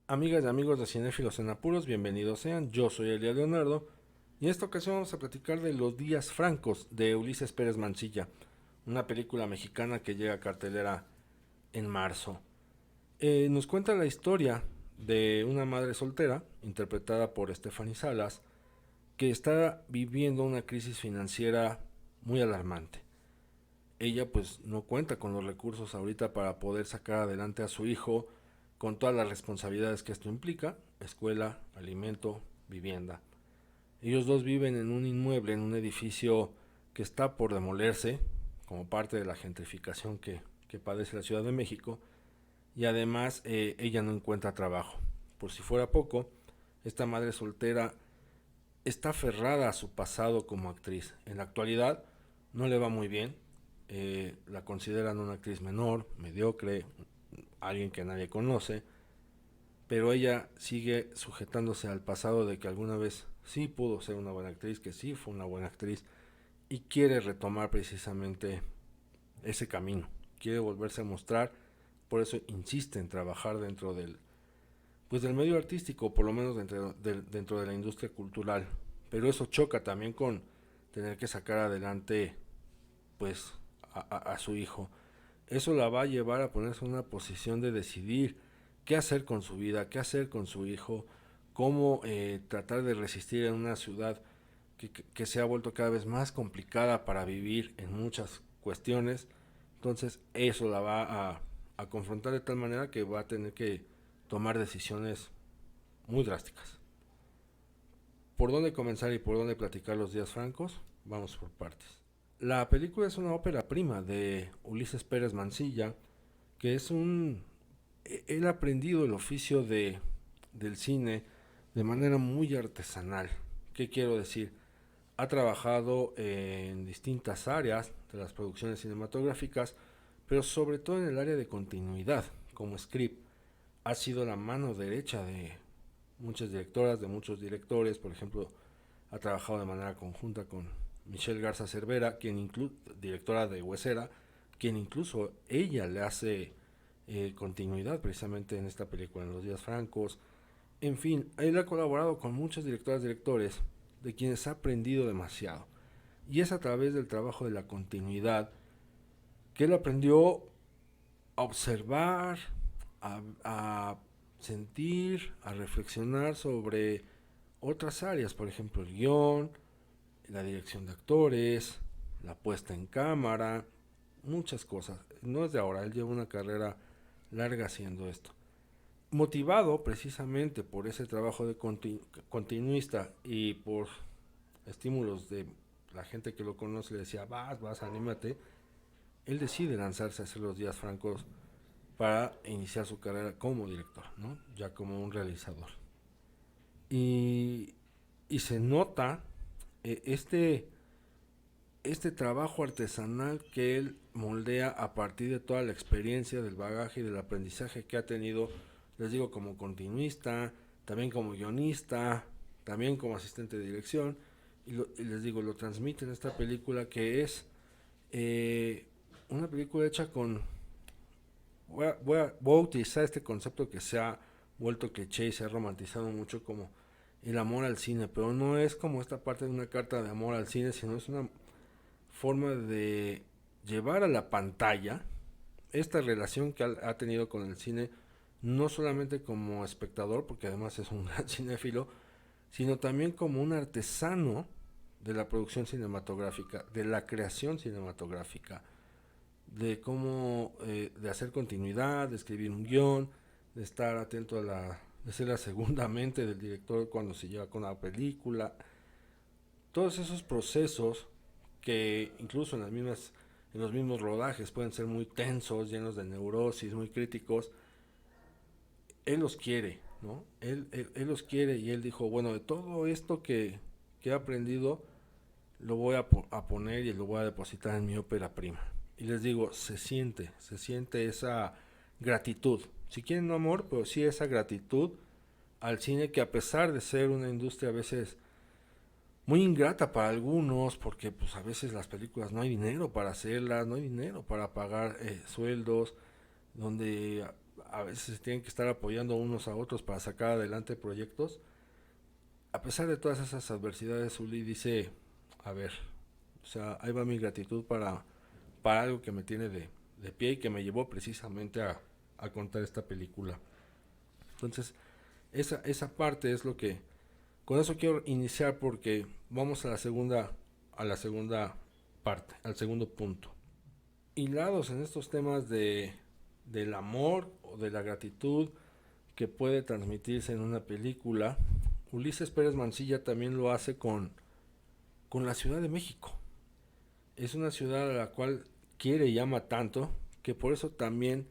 Amigas y amigos de Cinéfilos en Apuros, bienvenidos sean. Yo soy Elia Leonardo y en esta ocasión vamos a platicar de Los Días Francos de Ulises Pérez Mancilla, una película mexicana que llega a cartelera en marzo. Nos cuenta la historia de una madre soltera, interpretada por Stephanie Salas, que está viviendo una crisis financiera muy alarmante. Ella pues no cuenta con los recursos ahorita para poder sacar adelante a su hijo con todas las responsabilidades que esto implica: escuela, alimento, vivienda. Ellos dos viven en un inmueble, en un edificio que está por demolerse como parte de la gentrificación que padece la Ciudad de México, y además ella no encuentra trabajo. Por si fuera poco, esta madre soltera está aferrada a su pasado como actriz. En la actualidad no le va muy bien, la consideran una actriz menor, mediocre, alguien que nadie conoce, pero ella sigue sujetándose al pasado de que alguna vez sí pudo ser una buena actriz, que sí fue una buena actriz, y quiere retomar precisamente ese camino, quiere volverse a mostrar. Por eso insiste en trabajar dentro del medio artístico, por lo menos dentro de la industria cultural, pero eso choca también con tener que sacar adelante pues a su hijo. Eso la va a llevar a ponerse en una posición de decidir qué hacer con su vida, qué hacer con su hijo, cómo tratar de resistir en una ciudad que se ha vuelto cada vez más complicada para vivir en muchas cuestiones. Entonces eso la va a confrontar de tal manera que va a tener que tomar decisiones muy drásticas. ¿Por dónde comenzar y por dónde platicar Los Días Francos? Vamos por partes. La película es una ópera prima de Ulises Pérez Mancilla, que es un... Él ha aprendido el oficio del cine de manera muy artesanal. ¿Qué quiero decir? Ha trabajado en distintas áreas de las producciones cinematográficas, pero sobre todo en el área de continuidad, como script. Ha sido la mano derecha de muchas directoras, de muchos directores. Por ejemplo, ha trabajado de manera conjunta con Michelle Garza Cervera, directora de Huesera, quien incluso ella le hace continuidad precisamente en esta película, en Los Días Francos. En fin, él ha colaborado con muchas directoras y directores de quienes ha aprendido demasiado. Y es a través del trabajo de la continuidad que él aprendió a observar, a sentir, a reflexionar sobre otras áreas, por ejemplo el guión, la dirección de actores, la puesta en cámara, muchas cosas. No es de ahora, él lleva una carrera larga haciendo esto. Motivado precisamente por ese trabajo de continuista y por estímulos de la gente que lo conoce, le decía, vas, anímate. Él decide lanzarse a hacer Los Días Francos para iniciar su carrera como director, ¿no? Ya como un realizador. Y, y se nota eh, este, este trabajo artesanal que él moldea a partir de toda la experiencia, del bagaje y del aprendizaje que ha tenido, les digo, como continuista, también como guionista, también como asistente de dirección, y les digo, lo transmite en esta película que es eh, una película hecha con... Voy a utilizar este concepto que se ha vuelto cliché y se ha romantizado mucho como el amor al cine, pero no es como esta parte de una carta de amor al cine, sino es una forma de llevar a la pantalla esta relación que ha tenido con el cine, no solamente como espectador, porque además es un gran cinéfilo, sino también como un artesano de la producción cinematográfica, de la creación cinematográfica, de cómo, de hacer continuidad, de escribir un guión, de estar atento de ser la segunda mente del director cuando se lleva con una película. Todos esos procesos que incluso en los mismos rodajes pueden ser muy tensos, llenos de neurosis, muy críticos, él los quiere, ¿no? Él los quiere, y él dijo, bueno, de todo esto que he aprendido, lo voy a poner y lo voy a depositar en mi ópera prima. Y les digo, se siente esa gratitud. Si quieren no amor, pero sí esa gratitud al cine, que a pesar de ser una industria a veces muy ingrata para algunos, porque pues a veces las películas no hay dinero para hacerlas, no hay dinero para pagar sueldos, donde a veces se tienen que estar apoyando unos a otros para sacar adelante proyectos. A pesar de todas esas adversidades, Uli dice, a ver, o sea, ahí va mi gratitud para algo que me tiene de pie y que me llevó precisamente a contar esta película. Entonces, esa parte es lo que, con eso quiero iniciar porque vamos a la segunda parte, al segundo punto. Hilados en estos temas del amor o de la gratitud que puede transmitirse en una película, Ulises Pérez Mancilla también lo hace con la Ciudad de México. Es una ciudad a la cual quiere y ama tanto que por eso también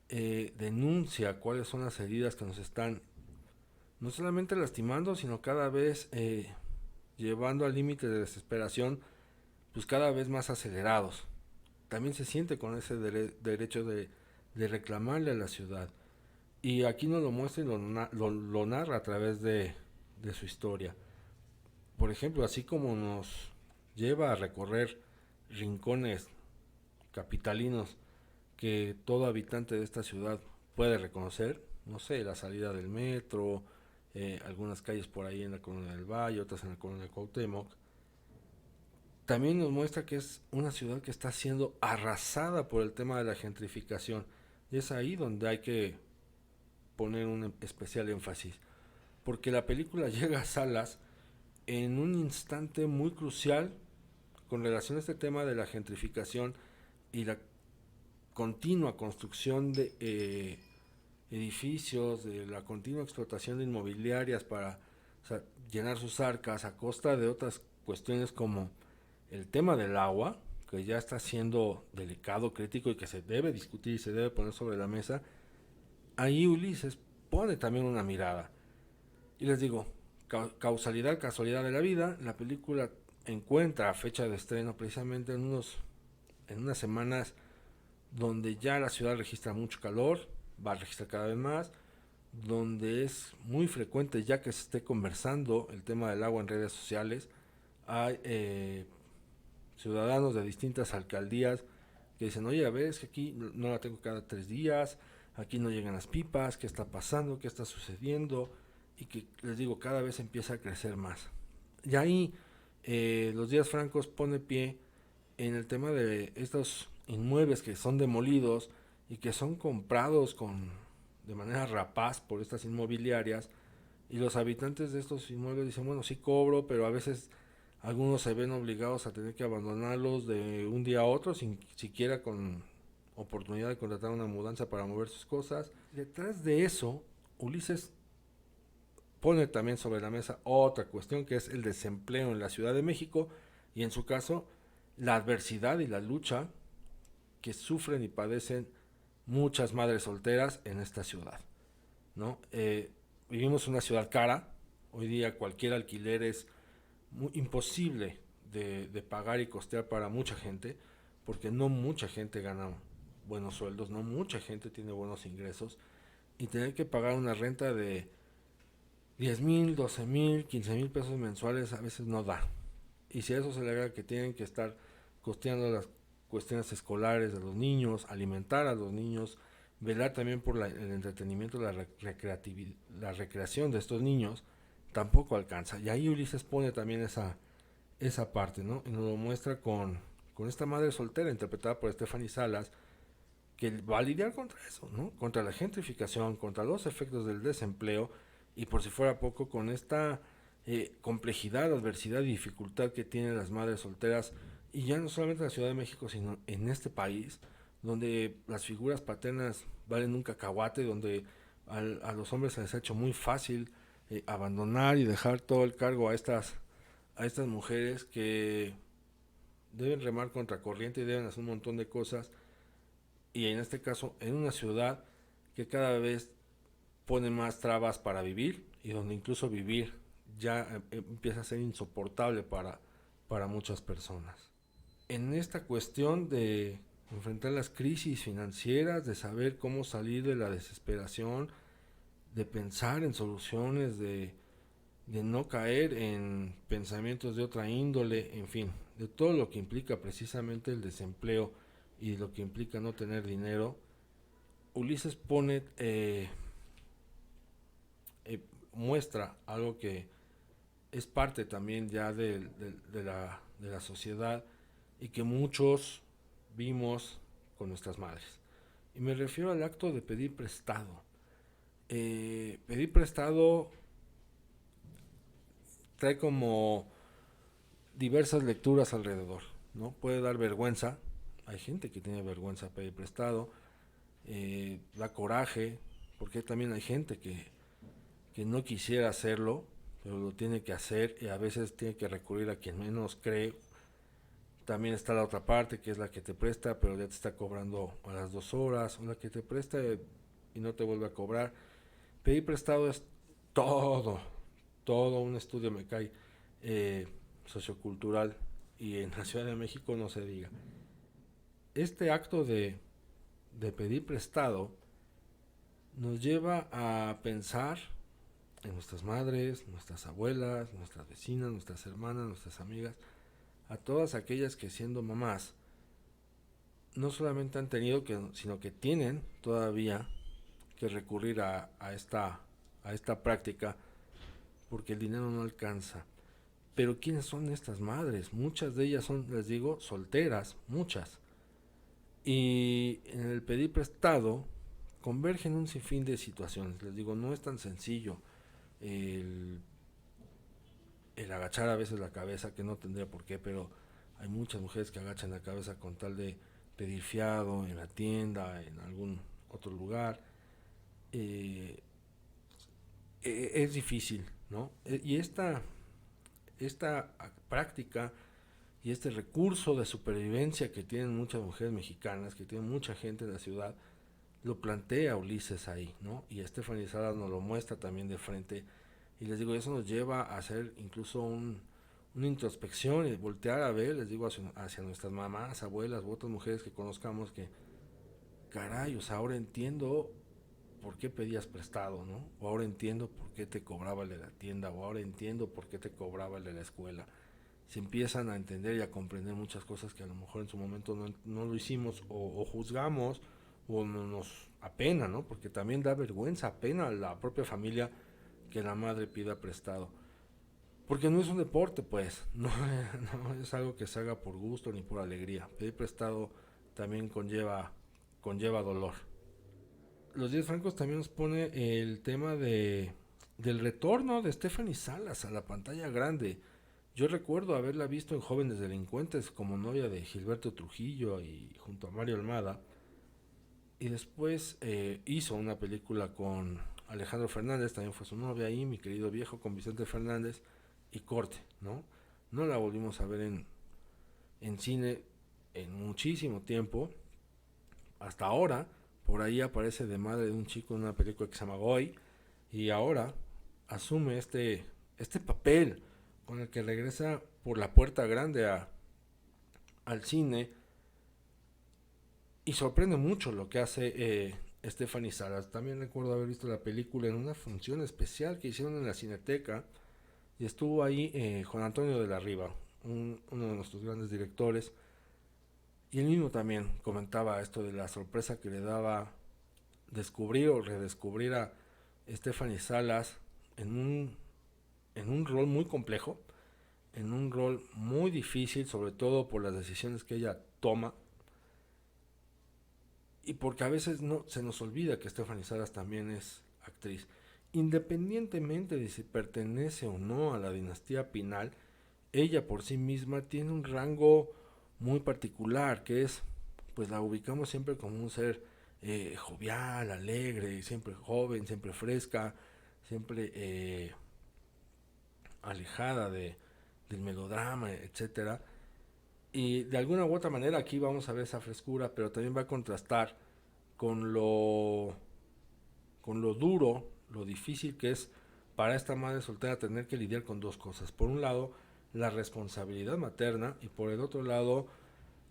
denuncia cuáles son las heridas que nos están no solamente lastimando, sino cada vez llevando al límite de desesperación, pues cada vez más acelerados. También se siente con ese derecho de reclamarle a la ciudad. Y aquí nos lo muestra y lo narra a través de su historia. Por ejemplo, así como nos lleva a recorrer rincones capitalinos que todo habitante de esta ciudad puede reconocer, no sé, la salida del metro, algunas calles por ahí en la Colonia del Valle, otras en la Colonia de Cuauhtémoc, también nos muestra que es una ciudad que está siendo arrasada por el tema de la gentrificación. Y es ahí donde hay que poner un especial énfasis. Porque la película llega a salas en un instante muy crucial con relación a este tema de la gentrificación y la continua construcción de edificios, de la continua explotación de inmobiliarias para, o sea, llenar sus arcas a costa de otras cuestiones como el tema del agua, que ya está siendo delicado, crítico y que se debe discutir y se debe poner sobre la mesa. Ahí Ulises pone también una mirada. Y les digo, causalidad, casualidad de la vida, la película encuentra fecha de estreno precisamente en unas semanas donde ya la ciudad registra mucho calor, va a registrar cada vez más, donde es muy frecuente ya que se esté conversando el tema del agua en redes sociales. Hay ciudadanos de distintas alcaldías que dicen, oye, a ver, es que aquí no la tengo cada 3 días, aquí no llegan las pipas, ¿qué está pasando? ¿Qué está sucediendo? Y que les digo, cada vez empieza a crecer más. Y ahí los días francos pone pie en el tema de estos inmuebles que son demolidos y que son comprados de manera rapaz por estas inmobiliarias, y los habitantes de estos inmuebles dicen, bueno, sí cobro, pero a veces algunos se ven obligados a tener que abandonarlos de un día a otro sin siquiera con oportunidad de contratar una mudanza para mover sus cosas. Detrás de eso, Ulises pone también sobre la mesa otra cuestión que es el desempleo en la Ciudad de México y en su caso la adversidad y la lucha que sufren y padecen muchas madres solteras en esta ciudad, ¿no? Vivimos una ciudad cara, hoy día cualquier alquiler es imposible de pagar y costear para mucha gente, porque no mucha gente gana buenos sueldos, no mucha gente tiene buenos ingresos, y tener que pagar una renta de 10,000, 12,000, 15,000 pesos mensuales a veces no da. Y si a eso se le agrega que tienen que estar costeando las cuestiones escolares de los niños, alimentar a los niños, velar también por el entretenimiento, la recreación de estos niños, tampoco alcanza. Y ahí Ulises pone también esa parte, ¿no? Y nos lo muestra con esta madre soltera interpretada por Stephanie Salas, que va a lidiar contra eso, ¿no? Contra la gentrificación, contra los efectos del desempleo y por si fuera poco con esta complejidad, adversidad y dificultad que tienen las madres solteras y ya no solamente en la Ciudad de México sino en este país donde las figuras paternas valen un cacahuate, donde a los hombres se les ha hecho muy fácil abandonar y dejar todo el cargo a estas mujeres que deben remar contra corriente y deben hacer un montón de cosas, y en este caso en una ciudad que cada vez pone más trabas para vivir y donde incluso vivir ya empieza a ser insoportable para muchas personas. En esta cuestión de enfrentar las crisis financieras, de saber cómo salir de la desesperación, de pensar en soluciones, de no caer en pensamientos de otra índole, en fin, de todo lo que implica precisamente el desempleo y lo que implica no tener dinero, Ulises pone, muestra algo que es parte también ya de la sociedad y que muchos vimos con nuestras madres. Y me refiero al acto de pedir prestado. Pedir prestado trae como diversas lecturas alrededor, ¿no? Puede dar vergüenza, hay gente que tiene vergüenza pedir prestado, da coraje, porque también hay gente que no quisiera hacerlo, pero lo tiene que hacer y a veces tiene que recurrir a quien menos cree. También está la otra parte, que es la que te presta, pero ya te está cobrando a las 2 horas, o la que te presta y no te vuelve a cobrar. Pedir prestado es todo, todo un estudio, me cae, sociocultural, y en la Ciudad de México no se diga. Este acto de pedir prestado nos lleva a pensar en nuestras madres, nuestras abuelas, nuestras vecinas, nuestras hermanas, nuestras amigas, a todas aquellas que siendo mamás no solamente han tenido sino que tienen todavía que recurrir a esta práctica porque el dinero no alcanza. Pero ¿quiénes son estas madres? Muchas de ellas son, les digo, solteras, muchas. Y en el pedir prestado convergen un sinfín de situaciones. Les digo, no es tan sencillo el, el agachar a veces la cabeza, que no tendría por qué, pero hay muchas mujeres que agachan la cabeza con tal de pedir fiado en la tienda, en algún otro lugar. Eh, es difícil, ¿no? Y esta práctica y este recurso de supervivencia que tienen muchas mujeres mexicanas, que tienen mucha gente en la ciudad, lo plantea Ulises ahí, ¿no? Y Stephanie Salas nos lo muestra también de frente. Y les digo, eso nos lleva a hacer incluso una introspección y voltear a ver, les digo, hacia nuestras mamás, abuelas u otras mujeres que conozcamos que, caray, o sea, ahora entiendo por qué pedías prestado, ¿no? O ahora entiendo por qué te cobraba el de la tienda, o ahora entiendo por qué te cobraba el de la escuela. Se empiezan a entender y a comprender muchas cosas que a lo mejor en su momento no lo hicimos o juzgamos o no nos apena, ¿no? Porque también da vergüenza, apena a la propia familia que la madre pida prestado. Porque no es un deporte, pues, no es algo que se haga por gusto ni por alegría. Pedir prestado también conlleva dolor. Los 10 francos también nos pone el tema del retorno de Stephanie Salas a la pantalla grande. Yo recuerdo haberla visto en Jóvenes Delincuentes como novia de Gilberto Trujillo y junto a Mario Almada. Y después hizo una película con Alejandro Fernández, también fue su novia ahí, Mi querido viejo, con Vicente Fernández y corte, ¿no? No la volvimos a ver en cine en muchísimo tiempo. Hasta ahora, por ahí aparece de madre de un chico en una película que se llama Goy. Y ahora asume este papel con el que regresa por la puerta grande al cine. Y sorprende mucho lo que hace Stephanie Salas. También recuerdo haber visto la película en una función especial que hicieron en la Cineteca. Y estuvo ahí Juan Antonio de la Riva, uno de nuestros grandes directores. Y él mismo también comentaba esto de la sorpresa que le daba descubrir o redescubrir a Stephanie Salas en en un rol muy complejo, en un rol muy difícil, sobre todo por las decisiones que ella toma y porque a veces no se nos olvida que Stephanie Salas también es actriz. Independientemente de si pertenece o no a la dinastía Pinal, ella por sí misma tiene un rango muy particular, que es, pues la ubicamos siempre como un ser jovial, alegre, siempre joven, siempre fresca, siempre alejada del melodrama, etcétera. Y de alguna u otra manera aquí vamos a ver esa frescura, pero también va a contrastar con con lo duro, lo difícil que es para esta madre soltera tener que lidiar con dos cosas. Por un lado, la responsabilidad materna y por el otro lado,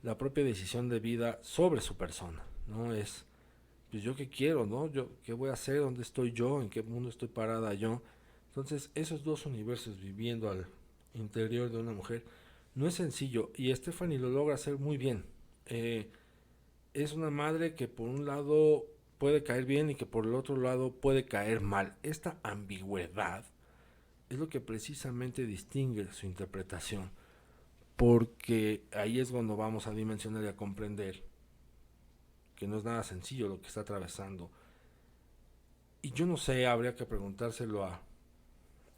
la propia decisión de vida sobre su persona. No es, pues yo qué quiero, ¿no? Yo qué voy a hacer, dónde estoy yo, en qué mundo estoy parada yo. Entonces, esos dos universos viviendo al interior de una mujer no es sencillo y Stephanie lo logra hacer muy bien. Es una madre que por un lado puede caer bien y que por el otro lado puede caer mal. Esta ambigüedad es lo que precisamente distingue su interpretación, porque ahí es cuando vamos a dimensionar y a comprender que no es nada sencillo lo que está atravesando. Y yo no sé, habría que preguntárselo a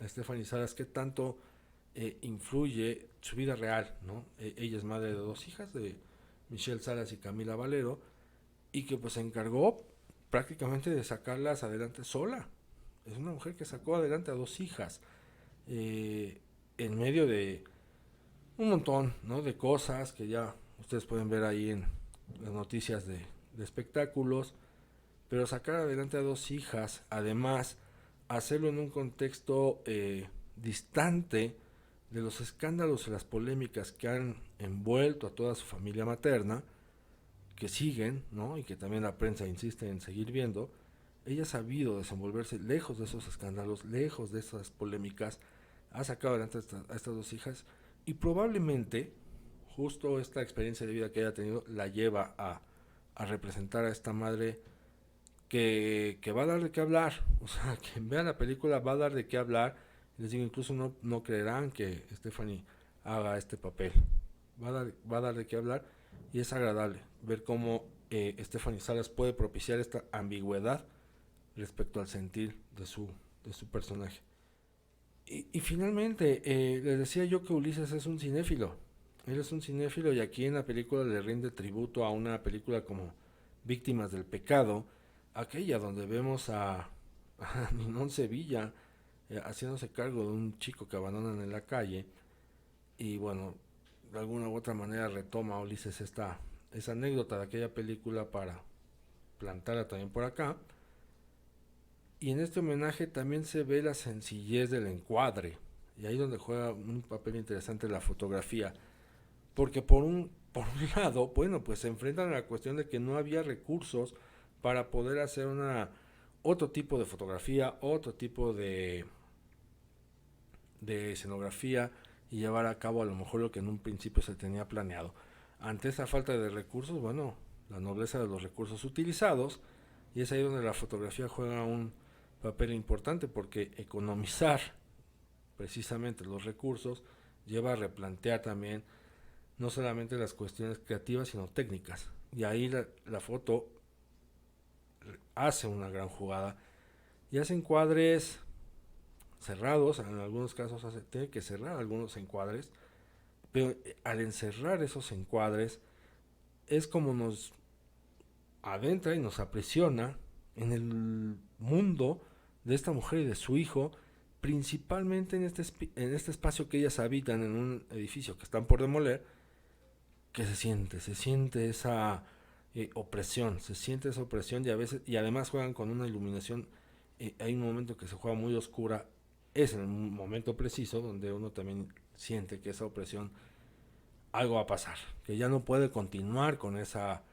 Stephanie Salas qué tanto influye su vida real, ¿no? Ella es madre de dos hijas, de Michelle Salas y Camila Valero, y que pues se encargó prácticamente de sacarlas adelante sola. Es una mujer que sacó adelante a dos hijas en medio de un montón, ¿no?, de cosas que ya ustedes pueden ver ahí en las noticias de espectáculos, pero sacar adelante a dos hijas, además hacerlo en un contexto distante de los escándalos y las polémicas que han envuelto a toda su familia materna, que siguen, ¿no?, y que también la prensa insiste en seguir viendo. Ella ha sabido desenvolverse lejos de esos escándalos, lejos de esas polémicas, ha sacado adelante a estas dos hijas y probablemente justo esta experiencia de vida que haya tenido la lleva a representar a esta madre que va a dar de qué hablar. O sea, quien vea la película va a dar de qué hablar. Les digo, incluso no creerán que Stephanie haga este papel. Va a dar de qué hablar y es agradable ver cómo Stephanie Salas puede propiciar esta ambigüedad respecto al sentir de su personaje. Y finalmente, les decía yo que Ulises es un cinéfilo. Él es un cinéfilo y aquí en la película le rinde tributo a una película como Víctimas del Pecado, aquella donde vemos a Ninón Sevilla haciéndose cargo de un chico que abandonan en la calle y bueno, de alguna u otra manera retoma a Ulises esa anécdota de aquella película para plantarla también por acá. Y en este homenaje también se ve la sencillez del encuadre. Y ahí donde juega un papel interesante la fotografía. Porque por un lado, bueno, pues se enfrentan a la cuestión de que no había recursos para poder hacer otro tipo de fotografía, otro tipo de escenografía y llevar a cabo a lo mejor lo que en un principio se tenía planeado. Ante esa falta de recursos, bueno, la nobleza de los recursos utilizados, y es ahí donde la fotografía juega un papel importante porque economizar precisamente los recursos lleva a replantear también no solamente las cuestiones creativas sino técnicas, y ahí la foto hace una gran jugada y hace encuadres cerrados, en algunos casos tiene que cerrar algunos encuadres, pero al encerrar esos encuadres es como nos adentra y nos aprisiona en el mundo de esta mujer y de su hijo, principalmente en este espacio que ellas habitan en un edificio que están por demoler, que se siente esa opresión, se siente esa opresión y a veces, y además juegan con una iluminación, hay un momento que se juega muy oscura, es en el momento preciso donde uno también siente que esa opresión, algo va a pasar, que ya no puede continuar con esa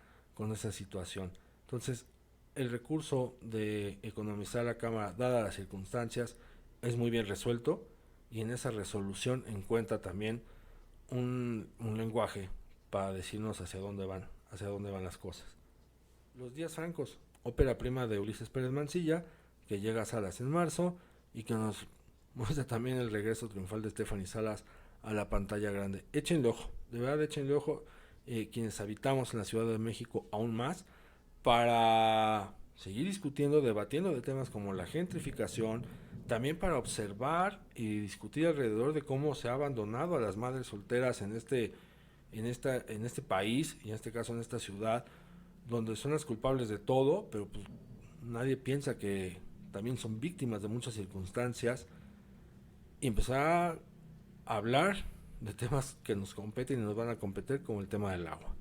situación. Entonces, el recurso de economizar la cámara, dadas las circunstancias, es muy bien resuelto y en esa resolución encuentra también un lenguaje para decirnos hacia dónde van las cosas. Los Días Francos, ópera prima de Ulises Pérez Mansilla, que llega a salas en marzo y que nos muestra también el regreso triunfal de Stephanie Salas a la pantalla grande. Échenle ojo, de verdad échenle ojo, quienes habitamos en la Ciudad de México aún más, para seguir discutiendo, debatiendo de temas como la gentrificación, también para observar y discutir alrededor de cómo se ha abandonado a las madres solteras en este país, y en este caso en esta ciudad, donde son las culpables de todo, pero pues nadie piensa que también son víctimas de muchas circunstancias, y empezar a hablar de temas que nos competen y nos van a competir, como el tema del agua.